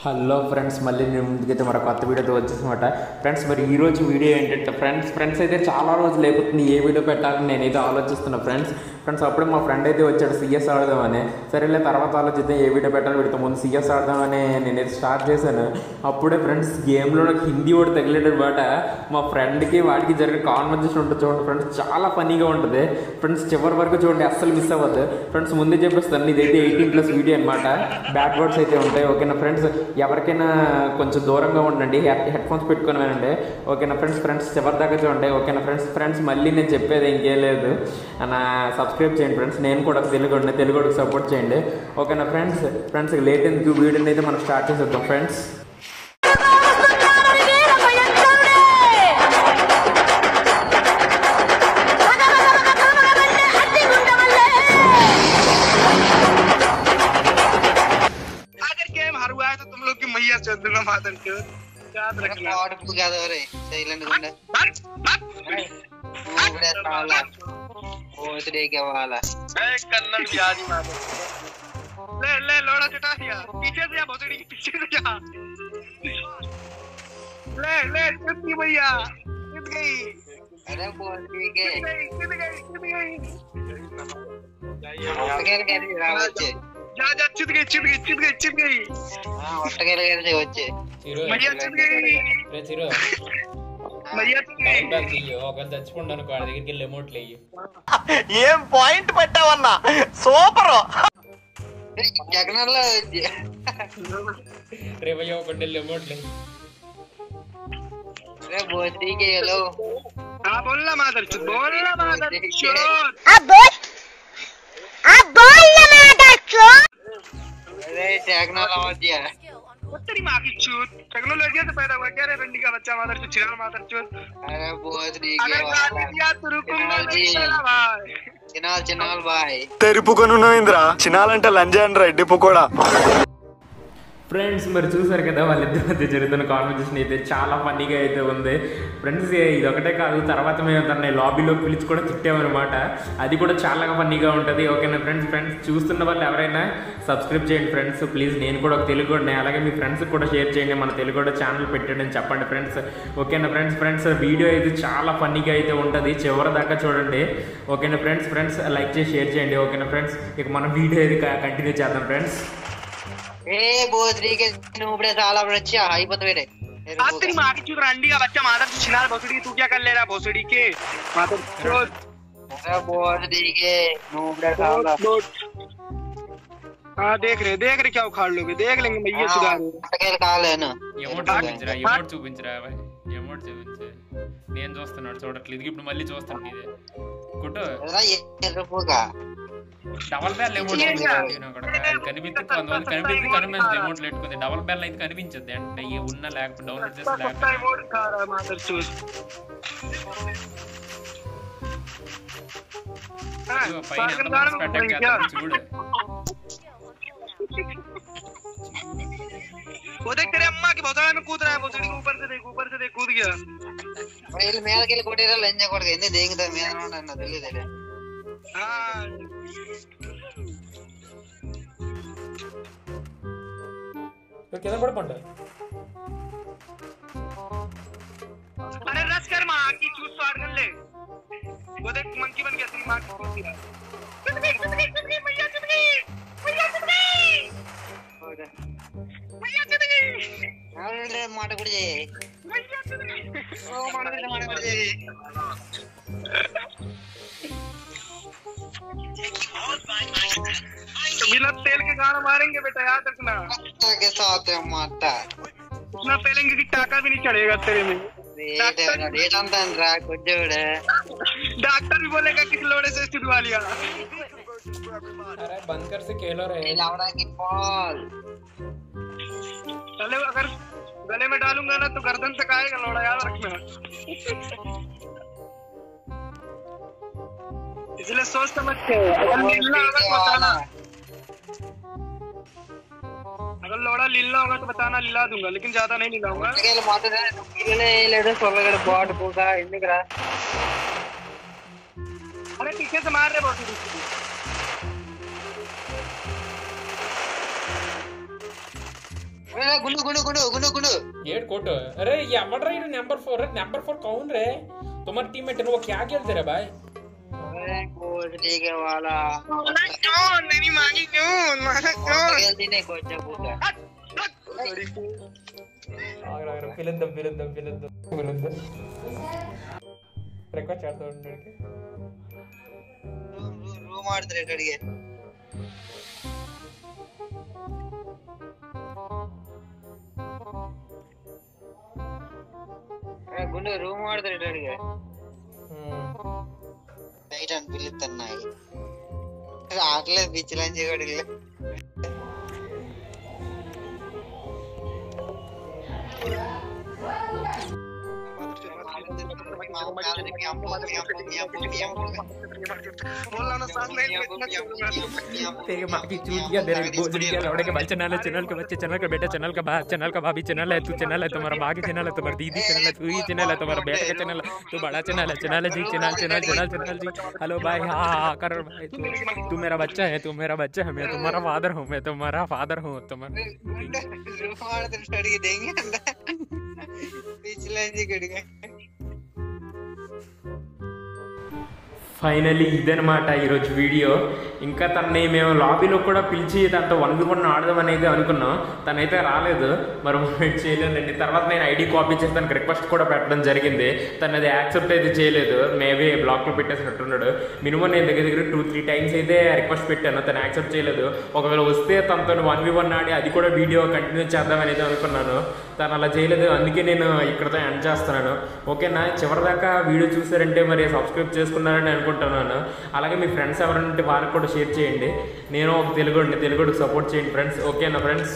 Hello friends, మళ్ళీ నేను ముందుకైతే మరొక కొత్త వీడియోతో వచ్చేసమాట. ఫ్రెండ్స్, మరి ఈరోజు వీడియో ఏంటంటే ఫ్రెండ్స్ అయితే చాలా రోజులు అయిపోతుంది ఏ వీడియో పెట్టాలని నేనైతే ఆలోచిస్తున్నా. ఫ్రెండ్స్ అప్పుడే మా ఫ్రెండ్ అయితే వచ్చాడు సిఎస్ ఆడదామని. సరేలే తర్వాత ఆలోచిద్దాం ఏ వీడియో పెట్టాలి, వీడితో ముందు సిఎస్ ఆడదామని నేనైతే స్టార్ట్ చేశాను. అప్పుడే ఫ్రెండ్స్ గేమ్లో నాకు హిందీ కూడా తగిలేడు మాట. మా ఫ్రెండ్కి వాడికి జరిగిన కాన్వర్జేషన్ ఉంటుంది చూడండి ఫ్రెండ్స్, చాలా ఫనీగా ఉంటుంది ఫ్రెండ్స్. చివరి వరకు చూడండి, అస్సలు మిస్ అవ్వద్దు ఫ్రెండ్స్. ముందే చెప్పేస్తాను, ఇదైతే 18+ వీడియో అనమాట. బ్యాడ్ వర్డ్స్ అయితే ఉంటాయి, ఓకేనా ఫ్రెండ్స్. ఎవరికైనా కొంచెం దూరంగా ఉండండి, హెడ్ ఫోన్స్ పెట్టుకొని వినండి, ఓకేనా ఫ్రెండ్స్. చివరి దాకా చూడండి, ఓకేనా ఫ్రెండ్స్. మళ్ళీ నేను చెప్పేది ఇంకేం లేదు, నా సబ్స్క్రైబ్ చేయండి ఫ్రెండ్స్. నేను కూడా తెలుగుడికి సపోర్ట్ చేయండి, ఓకేనా ఫ్రెండ్స్. లేట్ ఎందుకు వీడియోని అయితే మనం స్టార్ట్ చేసేద్దాం ఫ్రెండ్స్. ले लोड़ा चटा दिया पीछे से, भोसड़ी के पीछे से जा। ले कितनी भैया कित गई। अरे बोल ठीक है कित गई जा चित गई हां ఒట్టగేల గేరే వచ్చే भैया चित गई రే చిరు भैया चित गई బ్యాక్ తీయో ఒక దచ్చుకుంటాను కాడ దగ్గరికి వెళ్ళి ఎమోట్లు అయ్యి ఏం పాయింట్ పెట్టావన్నా సూపర్ జగనల్లో రే భయ్య ఒకటి వెళ్ళి ఎమోట్లు అయ్యి. अरे बोल ठीक है हेलो हां बोलना मादर चोद बोल ना मादर चोद। अरे जगनल आवाज दिया तेरी मां की चूत टेक्नोलॉजी से पैदा हुआ क्या रे रंडी का बच्चा मादर चोद चिराग मादर चोद। अरे बोल ठीक है अगर गाली दिया तो रुकूंगा नहीं भाई। చిన్నాల్ బాయ్ తెరుపుకొను ఇంద్రా చిన్నాలంటే లంజాన్ రెడ్డి కూడా. ఫ్రెండ్స్ మరి చూసారు కదా, వాళ్ళిద్దరి మధ్య జరుగుతున్న కాన్వర్జేషన్ అయితే చాలా ఫన్నీగా అయితే ఉంది ఫ్రెండ్స్. ఇది ఒకటే కాదు, తర్వాత మేము తనని లాబీలోకి పిలిచి కూడా తిట్టామన్నమాట. అది కూడా చాలా ఫన్నీగా ఉంటుంది, ఓకేనా ఫ్రెండ్స్. చూస్తున్న వాళ్ళు ఎవరైనా సబ్స్క్రైబ్ చేయండి ఫ్రెండ్స్ ప్లీజ్. నేను కూడా ఒక తెలుగుడిని, అలాగే మీ ఫ్రెండ్స్కి కూడా షేర్ చేయండి, మన తెలుగు ఛానల్ పెట్టండి అని చెప్పండి ఫ్రెండ్స్, ఓకేనా ఫ్రెండ్స్. వీడియో అయితే చాలా ఫన్నీగా అయితే ఉంటుంది, చివరి దాకా చూడండి, ఓకేనా ఫ్రెండ్స్. లైక్ చేసి షేర్ చేయండి, ఓకేనా ఫ్రెండ్స్. ఇక మనం వీడియో అయితే కంటిన్యూ చేద్దాం ఫ్రెండ్స్. ए बोल ठीक है नूबड़े साला बच्चा हाई पत बेटे आज तेरी मां की चूत रंडी का बच्चा मादर चिनार भोसड़ी तू क्या कर ले रहा भोसड़ी के मादर चोद। अरे बोल ठीक है नूबड़े साला हां देख रहे क्या उखाड़ लोगे, देख लेंगे भैया सुधार ఒట్టగేల కాలేను ఎమోట్ చూపించరా భయ్, ఎమోట్ చూపించే. నేను చూస్తున్నాడు చూడట్లేదు, ఇప్పుడు మళ్ళీ చూస్తాను. ఇదే కుట్టు ఎర్రపుగా డబల్ బ్యాల్ ఎమోట్ కనిపిస్తుంది, కొంతమంది కనిపిస్తుంది ఎమోట్లు పెట్టుకుంది. డబల్ బ్యాల్ అయితే కనిపించద్దు అంటే ఉన్న లేకపోతే డౌన్లోడ్ చేస్తే मादर चोद। చూడు. वो देख तेरे अम्मा की भौजाई में कूद रहा है, भौजाई के ऊपर से देख कूद गया। వీళ్ళు మీదకి వెళ్ళి కొట్టేరా లంజ కొడక ఎందుకు దేంగుతా మీద అన్న తెలియదు. हां కింద పడకుండా अरे रस कर मां की चूत स्वार कर ले। वो देख मंकी बन गया तेरी मां की चूत दिया। भैया चुद गई भैया चुद गई అవునులే మాట కూడా చేయి ఓ మాట కూడా చేయి बिना तेल के गाना मारेंगे बेटा, याद रखना। के साथ है माता उतना पेलेंगे कि टाका भी नहीं चढ़ेगा तेरे में। डेट अंत रा कुजोड़े डॉक्टर भी बोलेगा किस लोड़े से छुड़वा लिया। अरे बंद कर से खेलो रे लावड़ा की बॉल चले अगर गले में डालूंगा ना तो गर्दन तक आएगा लोड़ा, याद रखना। इसलिए सोच समझ के अगर लीला होगा तो बताना, अगर लोड़ा लीला होगा तो बताना, लीला दूंगा लेकिन ज्यादा नहीं लीलाऊंगा। अरे पीछे से मार रहे बहुत ही। गुंडू गुंडू गुंडू गुंडू गुंडू गेट कोट अरे ये अमर रे नंबर 4 कौन रे तुम्हारे टीममेट है वो क्या खेलते रे भाई अरे कोच ठीक है वाला नहीं मांगी क्यों खेलती नहीं कोच पूरा పిలుద్దాం రిక్వెస్ట్ చేస్తా ఉండండి ರೂಮ್ ಮಾಡ್ತಾರೆ ಕಡೆಗೆ ಗುಂಡು ರೂಮ್ ಮಾಡ್ತಾರೆ ಕಡೆಗೆ ನೈಟ್ ಅನ್ಪಿಲ್ಲತ್ತನ್ನಾಗಿ ಆಗ್ಲೇ ಬಿಚ್ಚಲಂಜಿ ಕಡೆಗೆ तेरे माँ की चूत क्या तेरे भोजन क्या लौड़े के भाई चैनल के बच्चे चैनल का बेटा चैनल का बाप चैनल का भाभी चैनल है तू चैनल है तुम्हारा माँ की चैनल है तुम्हारी दीदी चैनल है तू ही चैनल है तुम्हारा बेटा का चैनल है तू बड़ा चैनल है जी चैनल जी हेलो भाई हाँ कर भाई तू मेरा बच्चा है तू मेरा बच्चा है मैं तुम्हारा फादर हूँ ఫైనలీ ఇదనమాట ఈరోజు వీడియో. ఇంకా తనని మేము లాబీలో కూడా పిలిచి తనతో 1v1 ఆడదాం అనేది అనుకున్నాం. తనైతే రాలేదు, మరి వెయిట్ చేయలేదండి. తర్వాత నేను ఐడి కాపీ చేసి తనకి రిక్వెస్ట్ కూడా పెట్టడం జరిగింది. తను అది యాక్సెప్ట్ అయితే చేయలేదు, మేబీ బ్లాక్లో పెట్టేసినట్టున్నాడు. మినిమం నేను దగ్గర 2-3 టైమ్స్ అయితే రిక్వెస్ట్ పెట్టాను, తను యాక్సెప్ట్ చేయలేదు. ఒకవేళ వస్తే తనతో 1v1 ఆడి అది కూడా వీడియో కంటిన్యూ చేద్దాం అనేది అనుకున్నాను. తను అలా చేయలేదు, అందుకే నేను ఇక్కడతో ఎండ్ చేస్తున్నాను. ఓకేనా, చివరిదాకా వీడియో చూసారంటే మరి సబ్స్క్రైబ్ చేసుకున్నారని అనుకుంటున్నాను. అలాగే మీ ఫ్రెండ్స్ ఎవరంటే వాళ్ళకి కూడా షేర్ చేయండి. నేను ఒక తెలుగుడికి సపోర్ట్ చేయండి ఫ్రెండ్స్. ఓకేనా ఫ్రెండ్స్.